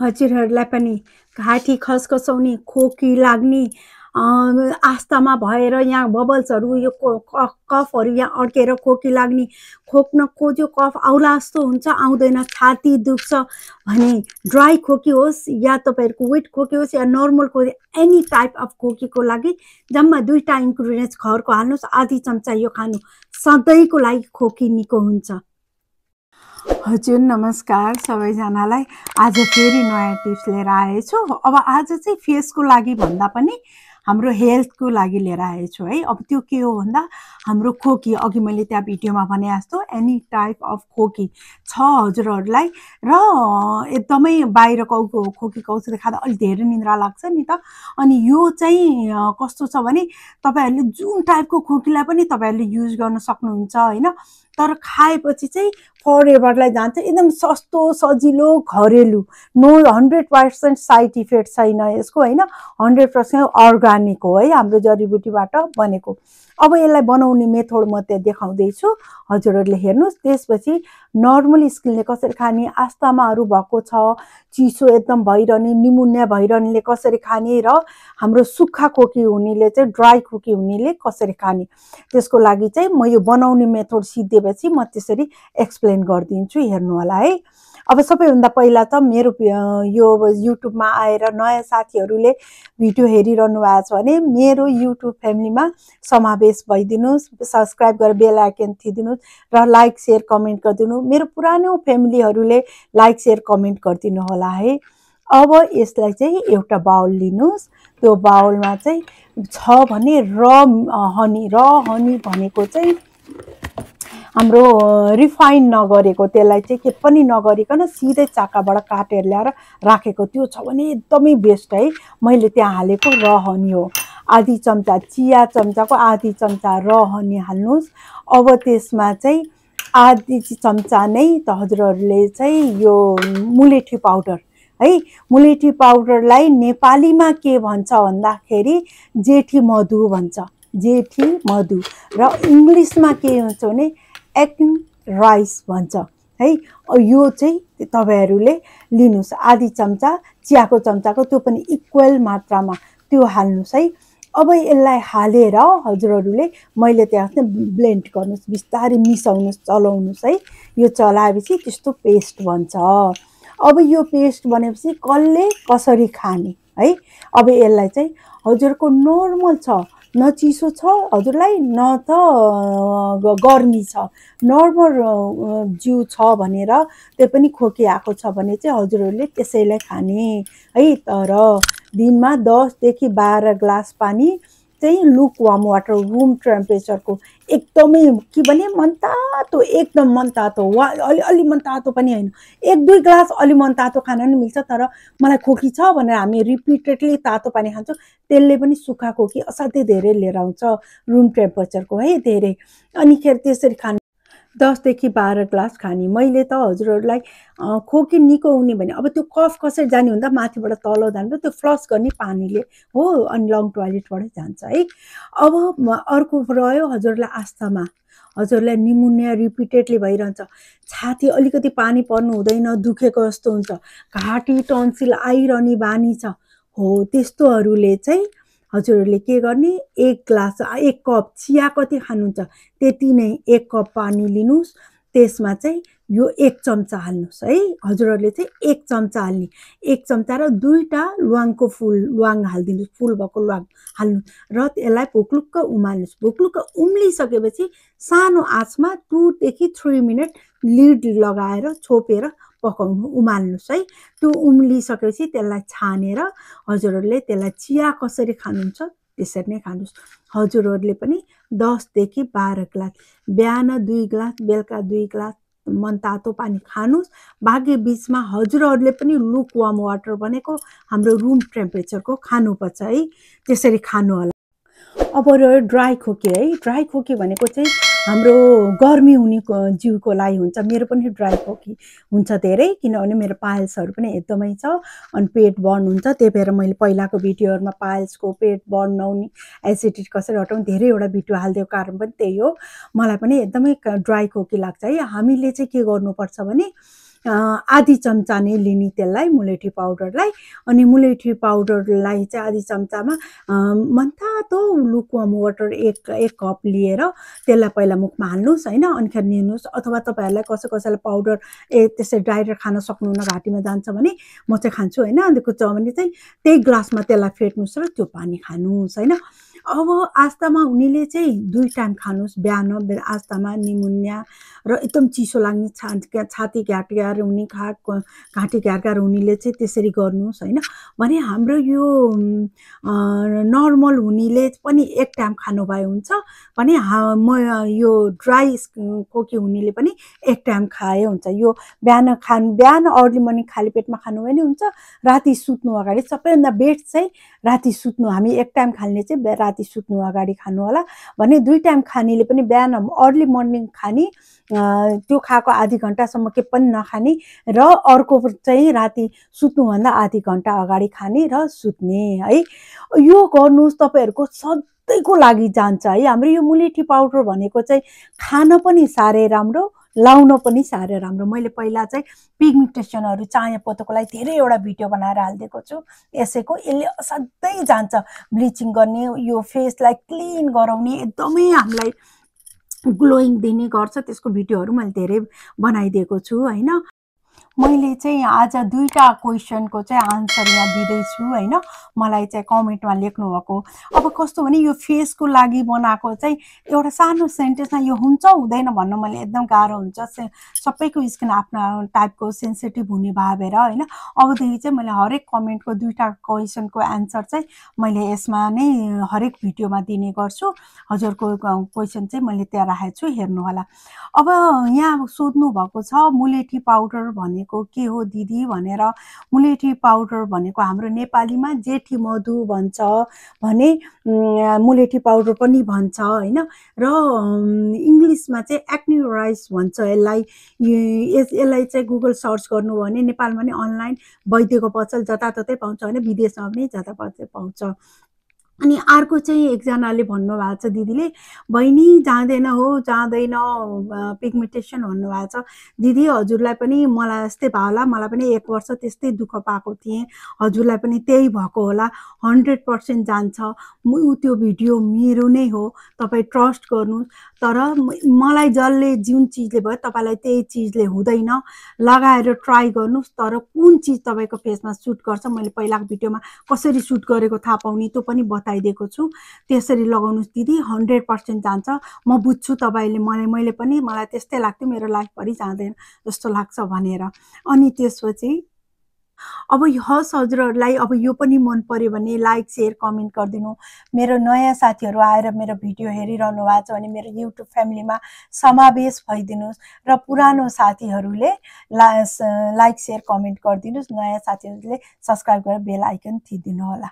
हजुरहरूलाई पनि घाँटी खसखसाउने, खोकी लाग्ने, आस्थामा भएर यहाँ बबल्सहरू यो कफहरू यहाँ अड्केर खोकी लाग्ने, खोक्न खोज्यो कफ आउला जस्तो हुन्छ, आउँदैन, छाती दुख्छ भने ड्राई खोकी होस् या तपाईँहरूको वेट खोकी होस् या नर्मल खोकी, एनी टाइप अफ खोकीको लागि जम्मा 2टा इन्ग्रिडियन्ट्स घरको हाल्नुहोस्, आधी चम्चा यो खानु, सधैँको लागि खोकी निको हुन्छ। हजुर नमस्कार सबैजनालाई। आज फेरि नयाँ टिप्स लिएर आएछु। अब आज चाहिँ फेसको लागि भन्दा पनि हाम्रो हेल्थको लागि लिएर आएछु है। अब त्यो के हो भन्दा हाम्रो खोकी, अघि मैले त्यहाँ भिडियोमा भने जस्तो एनी टाइप अफ खोकी छ हजुरहरूलाई र एकदमै बाहिरको खोकीको औषधि खाँदा अलिक धेरै निन्द्रा लाग्छ नि त। अनि यो चाहिँ कस्तो छ भने तपाईँहरूले जुन टाइपको खोकीलाई पनि तपाईँहरूले युज गर्न सक्नुहुन्छ होइन, तर खाएपछि चाहिँ फरएभरलाई जान्छ। एकदम सस्तो सजिलो घरेलु, नो 100% साइड इफेक्ट छैन यसको होइन, 100% अर्ग्यानिक हो है, हाम्रो जडीबुटीबाट बनेको। अब यसलाई बनाउने मेथड म त्यहाँ देखाउँदैछु, हजुरहरूले हेर्नुहोस्। त्यसपछि नर्मल स्किनले कसरी खाने, आस्थमाहरू भएको छ, चिसो एकदम भइरहने, निमोनिया भइरहनेले कसरी खाने र हाम्रो सुक्खा खोकी हुनेले चाहिँ, ड्राई खोकी हुनेले कसरी खाने, त्यसको लागि चाहिँ म यो बनाउने मेथड सिद्धेपछि म त्यसरी एक्सप्लेन गरिदिन्छु, हेर्नु होला है। अब सबैभन्दा पहिला त मेरो यो युट्युबमा आएर नयाँ साथीहरूले भिडियो हेरिरहनु भएको छ भने मेरो युट्युब फ्यामिलीमा समावेश भइदिनुहोस्, सब्सक्राइब गरेर बेल आइकन थिदिनुहोस् र लाइक सेयर कमेन्ट गरिदिनु। मेरो पुरानो फ्यामिलीहरूले लाइक सेयर कमेन्ट गरिदिनु होला है। अब यसलाई चाहिँ एउटा बाउल लिनुहोस्, त्यो बाउलमा चाहिँ छ भने र हनी भनेको चाहिँ हाम्रो रिफाइन नगरेको, त्यसलाई चाहिँ के पनि नगरिकन सिधै चाकाबाट काटेर ल्याएर राखेको, त्यो छ भने एकदमै बेस्ट है। मैले त्यहाँ हालेको र हनी हो, आधी चम्चा, चिया चम्चाको आधी चम्चा र हनी हाल्नुहोस्। अब त्यसमा चाहिँ आधी चम्चा नै त हजुरहरूले चाहिँ यो मुलेठी पाउडर है, मुलेठी पाउडरलाई नेपालीमा के भन्छ भन्दाखेरि जेठी मधु भन्छ, जेठी मधु, र इङ्ग्लिसमा के हुन्छ भने एग राइस भन्छ है। यो चाहिँ तपाईँहरूले लिनुहोस्, आधी चम्चा चियाको चम्चाको, त्यो पनि इक्वल मात्रामा त्यो हाल्नुहोस् है। अब यसलाई हालेर हजुरहरूले मैले त्यहाँ ब्लेन्ड गर्नुहोस्, बिस्तारै मिसाउनुहोस्, चलाउनुहोस् है। यो चलाएपछि त्यस्तो पेस्ट बन्छ। अब यो पेस्ट बनेपछि कसरी खाने है। अब यसलाई चाहिँ हजुरको नर्मल छ, न चिसो छ हजुरलाई न त गर्मी छ, नर्मल जिउ छ भनेर, त्यो पनि खोकी आएको छ भने चाहिँ हजुरहरूले त्यसैलाई खाने है। तर दिनमा 10 देखि 12 ग्लास पानी चाहिँ लुक वार्म वाटर, रुम टेम्परेचरको, एकदमै के भने मनतातो, एकदम मनतातो, अलि मनतातो पनि होइन, 1-2 ग्लास अलि मनतातो खान नि मिल्छ। तर मलाई खोकी छ भनेर हामी रिपिटेडली तातो पानी खान्छौँ, त्यसले पनि सुक्खा खोकी असाध्यै धेरै लिएर आउँछ, रुम टेम्परेचरको है धेरै। अनि त्यसरी खानु 10 देखि 12 ग्लास खाने। मैले त हजुरहरूलाई खोकी निको हुने भने अब त्यो कफ कसरी जाने भन्दा माथिबाट तल जान्छ, त्यो फ्लस गर्ने पानीले हो, अनि लङ टोयलेटबाटै जान्छ है। अब अर्को रह्यो हजुरलाई आस्थमा, हजुरलाई निमोनिया रिपिटेडली भइरहन्छ, छाती अलिकति पानी पर्नु हुँदैन, दुखेको जस्तो हुन्छ, घाँटी टन्सिल आइरहने बानी छ हो, त्यस्तोहरूले चाहिँ हजुरहरूले के गर्ने, 1 कप चिया कति खानुहुन्छ त्यति नै 1 कप पानी लिनुहोस्, त्यसमा चाहिँ यो 1 चम्चा हाल्नुहोस् है। हजुरहरूले चाहिँ 1 चम्चा हाल्ने, 1 चम्चा र 2टा ल्वाङको फुल, ल्वाङ हालिदिनुहोस्, फुल भएको ल्वाङ हाल्नु र यसलाई भुक्लुक्क उमाल्नुहोस्। भुक्लुक्क उम्लिसकेपछि सानो आँचमा 2 देखि 3 मिनट लिड लगाएर छोपेर पकाउनु, उमाल्नुहोस् है। त्यो उम्लिसकेपछि त्यसलाई छानेर हजुरहरूले त्यसलाई चिया कसरी खानुहुन्छ त्यसरी नै खानुहोस्। हजुरहरूले पनि 10 देखि 12 ग्लास, बिहान 2 ग्लास, बेलुका 2 ग्लास मनतातो पानी खानुहोस्। बाँकी बिचमा हजुरहरूले पनि लुक वार्म वाटर बनेको हाम्रो रुम टेम्परेचरको खानुपर्छ है, त्यसरी खानु होला। अब रह्यो ड्राई खोकी है। ड्राई खोकी भनेको चाहिँ हाम्रो गर्मी हुने जिउको लागि हुन्छ। मेरो पनि ड्राई खोकी हुन्छ धेरै, किनभने मेरो पाइल्सहरू पनि एकदमै छ, अनि पेट बर्न हुन्छ। त्यही भएर मैले पहिलाको भिडियोहरूमा पाइल्सको, पेट बर्न नहुने, एसिडिटी कसरी हटाउने धेरैवटा भिडियो हालिदिएको कारण पनि त्यही हो। मलाई पनि एकदमै ड्राई खोकी लाग्छ है। हामीले चाहिँ के गर्नुपर्छ भने आधी चम्चा नै लिने त्यसलाई मुलेठी पाउडरलाई। अनि मुलेठी पाउडरलाई चाहिँ आधी चम्चामा मनतातो लुकवार्म वाटर एक कप लिएर त्यसलाई पहिला मुखमा हाल्नुहोस् होइन, अनिखेरि निल्नुहोस्। अथवा तपाईँहरूलाई कसैलाई पाउडर त्यसै डाइरेक्ट खान सक्नुहुन्न, घाँटीमा जान्छ भने म चाहिँ खान्छु होइन, अन्त भने चाहिँ त्यही ग्लासमा त्यसलाई फेट्नुहोस् र त्यो पानी खानुहोस् होइन। अब आस्थामा हुनेले चाहिँ 2 टाइम खानुहोस्, बिहान आस्थामा निमोनिया र एकदम चिसो लाग्ने छाती घ्यार हुने घाँटी घ्यार हुनेले चाहिँ त्यसरी गर्नुहोस् होइन। भने हाम्रो यो नर्मल हुनेले पनि 1 टाइम खानुभए हुन्छ भने म यो ड्राई खोकी हुनेले पनि 1 टाइम खाए हुन्छ। यो बिहान अर्ली मर्निङ खाली पेटमा खानु पनि हुन्छ, राति सुत्नु अगाडि। सबैभन्दा बेस्ट चाहिँ राति सुत्नु, हामी 1 टाइम खाने चाहिँ राति सुत्नु अगाडि खानु होला भने 2 टाइम खानेले पनि बिहान अर्ली मर्निङ खाने, त्यो खाएको आधी घन्टासम्म के पनि नखाने र अर्को चाहिँ राति सुत्नुभन्दा आधी घन्टा अगाडि खाने र सुत्ने है। यो गर्नुहोस्, तपाईँहरूको सधैँको लागि जान्छ है। हाम्रो यो मुलेठी पाउडर भनेको चाहिँ खान पनि साह्रै राम्रो, लाउन पनि साह्रै राम्रो। मैले पहिला चाहिँ पिगमेन्टेसनहरू चाया पोतोको लागि धेरैवटा भिडियो बनाएर हालिदिएको छु। यसैको यसले सधैँ जान्छ, ब्लिचिङ गर्ने, यो फेसलाई क्लिन गराउने, एकदमै हामीलाई ग्लोइङ दिने गर्छ। त्यसको भिडियोहरू मैले धेरै बनाइदिएको छु होइन। मैले चाहिँ आज 2टा क्वेसनको चाहिँ आन्सर यहाँ दिँदैछु होइन, मलाई चाहिँ कमेन्टमा लेख्नु भएको। अब कस्तो भने यो फेसको लागि बनाएको चाहिँ एउटा सानो सेन्टेन्समा यो हुन्छ हुँदैन भन्न मैले एकदम गाह्रो हुन्छ, सबैको स्किन आफ्नो टाइपको सेन्सिटिभ हुने भावेर होइन। अबदेखि चाहिँ मैले हरेक कमेन्टको 2टा क्वेसनको एन्सर चाहिँ मैले यसमा नै हरेक भिडियोमा दिने गर्छु। हजुरको क्वेसन चाहिँ मैले त्यहाँ राखेको छु, हेर्नु होला। अब यहाँ सोध्नु भएको छ मुलेठी पाउडर भनेको के हो दिदी भनेर। मुलेठी पाउडर भनेको हाम्रो नेपालीमा जेठी मधु भन्छ भने मुलेठी पाउडर पनि भन्छ होइन। र इङ्ग्लिसमा चाहिँ एक्ने राइस भन्छ यसलाई। यसलाई चाहिँ गुगल सर्च गर्नु भने नेपालमा नि अनलाइन वैद्यको पसल जताततै पाउँछ होइन, विदेशमा पनि जताततै पाउँछ। अनि अर्को चाहिँ एकजनाले भन्नुभएको छ, दिदीले बहिनी जाँदैन हो, जाँदैन पिगमेन्टेसन भन्नुभएको छ। दिदी हजुरलाई पनि मलाई यस्तै भयो होला, मलाई पनि 1 वर्ष त्यस्तै दुःख पाएको थिएँ, हजुरलाई पनि त्यही भएको होला। 100% जान्छ, त्यो भिडियो मेरो नै हो, तपाईँ ट्रस्ट गर्नुहोस्। तर मलाई जसले जुन चिजले भयो तपाईँलाई त्यही चिजले हुँदैन, लगाएर ट्राई गर्नुहोस्। तर कुन चिज तपाईँको फेसमा सुट गर्छ, मैले पहिलाको भिडियोमा कसरी सुट गरेको थाहा पाउने त्यो पनि बताइदिएको छु। त्यसरी लगाउनुहोस् दिदी, 100% जान्छ। म बुझ्छु तपाईँले, मैले पनि मलाई त्यस्तै लाग्थ्यो, मेरो लाइफभरि जाँदैन जस्तो लाग्छ भनेर। अनि त्यसपछि अब हस् हजुरहरूलाई अब यो पनि मन पर्यो भने लाइक सेयर कमेन्ट गरिदिनु। मेरो नयाँ साथीहरू आएर मेरो भिडियो हेरिरहनु भएको छ भने मेरो युट्युब फ्यामिलीमा समावेश भइदिनुहोस्। र पुरानो साथीहरूले लाइक सेयर कमेन्ट गरिदिनुहोस्। नयाँ साथीहरूले सब्सक्राइब गरेर बेल आइकन थिचिदिनु होला।